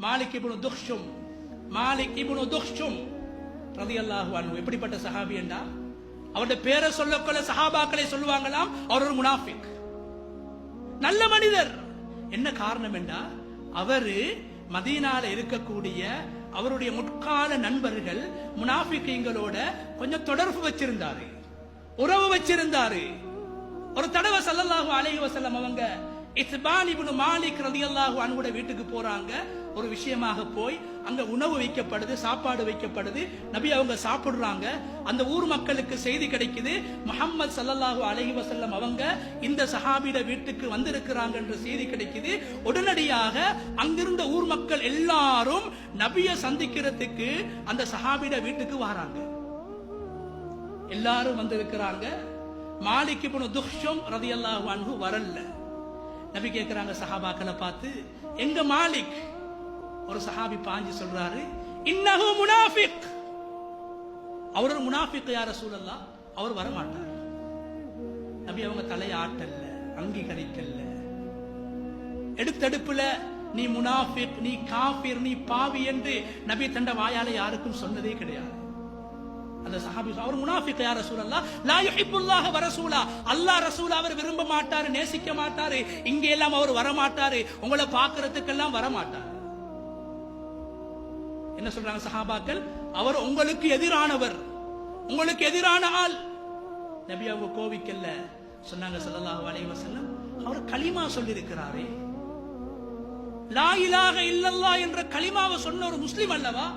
மாலிக் இப்னு துக்ஷும் ரலியல்லாஹு அன்ஹு எப்படிப்பட்ட சஹாபி என்றா அவருடைய பேரை சொல்லக்கொள்ள சஹாபாக்களை சொல்லுவாங்களாம் அவர் ஒரு முனாஃபிக். நல்ல மனிதர். என்ன காரணம் என்றா அவரு மதீனால இருக்கக்கூடிய அவருடைய முற்கால நண்பர்கள் முனாஃபிகீங்களோட கொஞ்சம் தொடர்பு வச்சிருந்தாரு, உறவு வச்சிருந்தாரு. ஒரு தடவை ஸல்லல்லாஹு அலைஹி வஸல்லம் அவங்க இத்பான் இப்னு மாலிக் ரலியல்லாஹு அன்ஹு வீட்டுக்கு போறாங்க. ஒரு விஷயமாக போய் அங்க உணவு வைக்கப்படுது, சாப்பாடு வைக்கப்படுது. நபி அவங்க சாப்பிடுறாங்க. அந்த ஊர் மக்களுக்கு செய்தி கிடைக்குது, முஹம்மது ஸல்லல்லாஹு அலைஹி வஸல்லம் அவங்க இந்த சஹாபியோட வீட்டுக்கு வந்திருக்கிறாங்க என்ற செய்தி கிடைக்குது. உடனடியாக அங்கிருந்த ஊர் மக்கள் எல்லாரும் நபியை சந்திக்கிறதுக்கு அந்த சஹாபியோட வீட்டுக்கு வராங்க. எல்லாரும் வந்திருக்கிறாங்க. மாலிக் இப்னு துக்ஷும் ரலியல்லாஹு அன்ஹு வரல. நபி கேட்கிறாங்க சஹாபாக்களை பார்த்து, எங்க மாலிக்? ஒரு சஹாபி பாஞ்சி சொல்றாரு, இன்னஹு முனாஃபிக். அவர் ஒரு முனாஃபிக் யா ரசூலல்லாஹ், அவர் வர மாட்டார். நபி அவங்க தலையை ஆட்டல்ல, அங்கீகரிக்கல்ல. எடுத்தடுப்புல நீ முனாஃபிக், நீ காஃபிர், நீ பாவி என்று நபி தண்ட வாயால யாருக்கும் சொன்னதே கிடையாது. அந்த சஹாபி அவர் முனாஃபிக் யா ரசூலல்லாஹ், லா யுஹிப்புல்லாஹ வ ரசூலா, அல்லாஹ் ரசூல் அவர் விரும்ப மாட்டாரு, நேசிக்க மாட்டாரு, இங்க எல்லாம் அவர் வர மாட்டாரு, உங்களை பார்க்கிறதுக்கெல்லாம் வர மாட்டார். என்ன சொல்றாங்க சஹாபாக்கள்? அவர் உங்களுக்கு எதிரானவர், உங்களுக்கு எதிரான ஆள். நபி அவங்க கோவிக்கல்ல. சொன்னாங்க ஸல்லல்லாஹு அலைஹி வஸல்லம், அவர் கலிமா சொல்லி இருக்கிறாரே, லா இலாஹ இல்லல்லாஹ் என்ற கலிமாவை சொன்ன ஒரு முஸ்லிம் அல்லவா?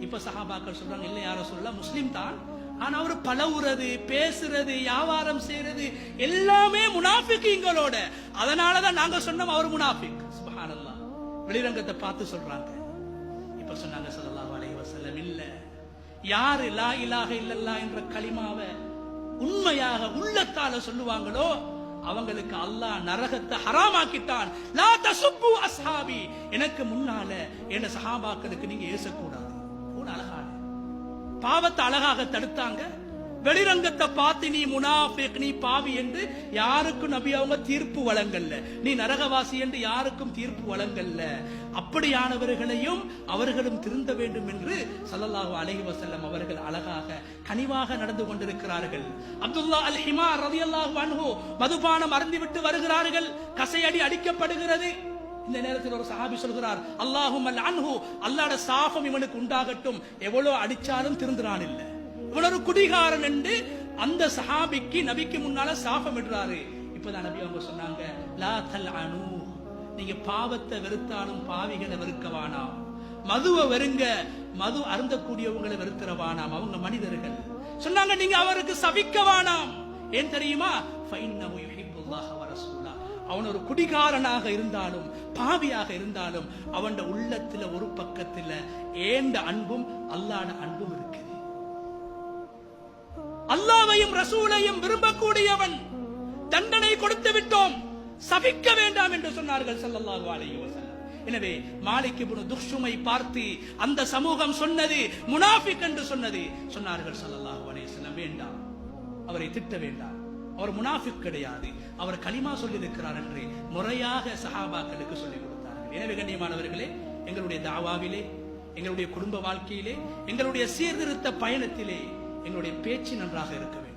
இப்ப சஹாபாக்கள் சொல்றாங்க, இல்ல யா ரசூலல்லாஹ், முஸ்லிம் தான், ஆனா அவர் பழகுறது, பேசுறது, வியாபாரம் செய்யறது எல்லாமே முனாஃபிகீங்களோட. அதனாலதான் நாங்க சொன்னோம் அவர் முனாஃபிக். சுப்ஹானல்லாஹ். வெளிரங்கத்தை பார்த்து சொல்றாங்க. இப்ப சொன்னாங்க ஸல்லல்லாஹு அலைஹி வஸல்லம், இல்ல, யாரு லா இலாஹ இல்லல்லாஹ் என்ற கலிமாவை உண்மையாக உள்ளத்தால சொல்லுவாங்களோ அவங்களுக்கு அல்லாஹ் நரகத்தை ஹராமாக்கிட்டான். லா தசுப்பு அஸ்ஹாபி, எனக்கு முன்னால என் சஹாபாக்களுக்கு நீங்க ஏசக்கூடாது. அழகான பாவத்தை அழகாக தடுத்தாங்க. வெளிரங்கத்தை பார்த்து நீ முனாஃபிக், நீ பாவி என்று யாருக்கும் நபி அவங்க தீர்ப்பு வழங்கல்ல, நீ நரகவாசி என்று யாருக்கும் தீர்ப்பு வழங்கல்ல. அப்படியானவர்களையும் அவர்களும் திருந்த வேண்டும் என்று ஸல்லல்லாஹு அலைஹி வஸல்லம் அவர்கள் அழகாக கனிவாக நடந்து கொண்டிருக்கிறார்கள். அப்துல்லா அல் ஹிமார் ரலியல்லாஹு அன்ஹு மதுபானம் அருந்திவிட்டு வருகிறார்கள். கசையடி அடிக்கப்படுகிறது. இந்த நேரத்தில் ஒரு சஹாபி சொல்கிறார், அல்லாஹும்ம லஅன்ஹு, அல்லாஹ்வுடைய சாபம் இவனுக்கு உண்டாகட்டும், எவ்வளவு அடிச்சாலும் திருந்துறான் இல்ல, இவன் ஒரு குடிகாரன் என்று அந்த சஹாபிக்கு நபிக்கு முன்னால சாபம் இடுறாரு. இப்பதான் நபி அவங்க சொன்னாங்க, லா தல்அனு, நீங்க பாவத்தை வெறுத்தாலும் பாவிகளை வெறுக்கவானாம், மதுவை வெறுங்க, மது அருந்தக்கூடியவங்களை வெறுக்கிறவானாம், அவங்க மனிதர்கள். சொன்னாங்க நீங்க அவருக்கு சபிக்கவானாம். ஏன் தெரியுமா? ஃபைன்னஹு யுஹிப்புல்லாஹ வ ரசூலா, அவன் ஒரு குடிகாரனாக இருந்தாலும் பாவியாக இருந்தாலும் அவன் உள்ளத்துல ஒரு பக்கத்துல ஏண்ட அன்பும் அல்லாஹ்வுடைய அன்பும் இருக்குது. அல்லாஹ்வையும் ரசூலையும் விரும்பக்கூடியவன். தண்டனை கொடுத்து விட்டோம், சபிக்க வேண்டாம் என்று சொன்னார்கள் ஸல்லல்லாஹு அலைஹி வஸல்லம். எனவே மாலிக் இப்னு துக்ஷுமை பார்த்து அந்த சமூகம் சொன்னது முனாஃபிக் என்று சொன்னார்கள் ஸல்லல்லாஹு அலைஹி வஸல்லம், வேண்டாம், அவரை திட்ட வேண்டாம், அவர் முனாஃபிக் கிடையாது, அவர் கலிமா சொல்லி இருக்கிறார் என்று முறையாக சஹாபாக்களுக்கு சொல்லிக் கொடுத்தார்கள். எனவே கண்ணியமானவர்களே, எங்களுடைய தாவாவிலே, எங்களுடைய குடும்ப வாழ்க்கையிலே, எங்களுடைய சீர்திருத்த பயணத்திலே எங்களுடைய பேச்சு நன்றாக இருக்க வேண்டும்.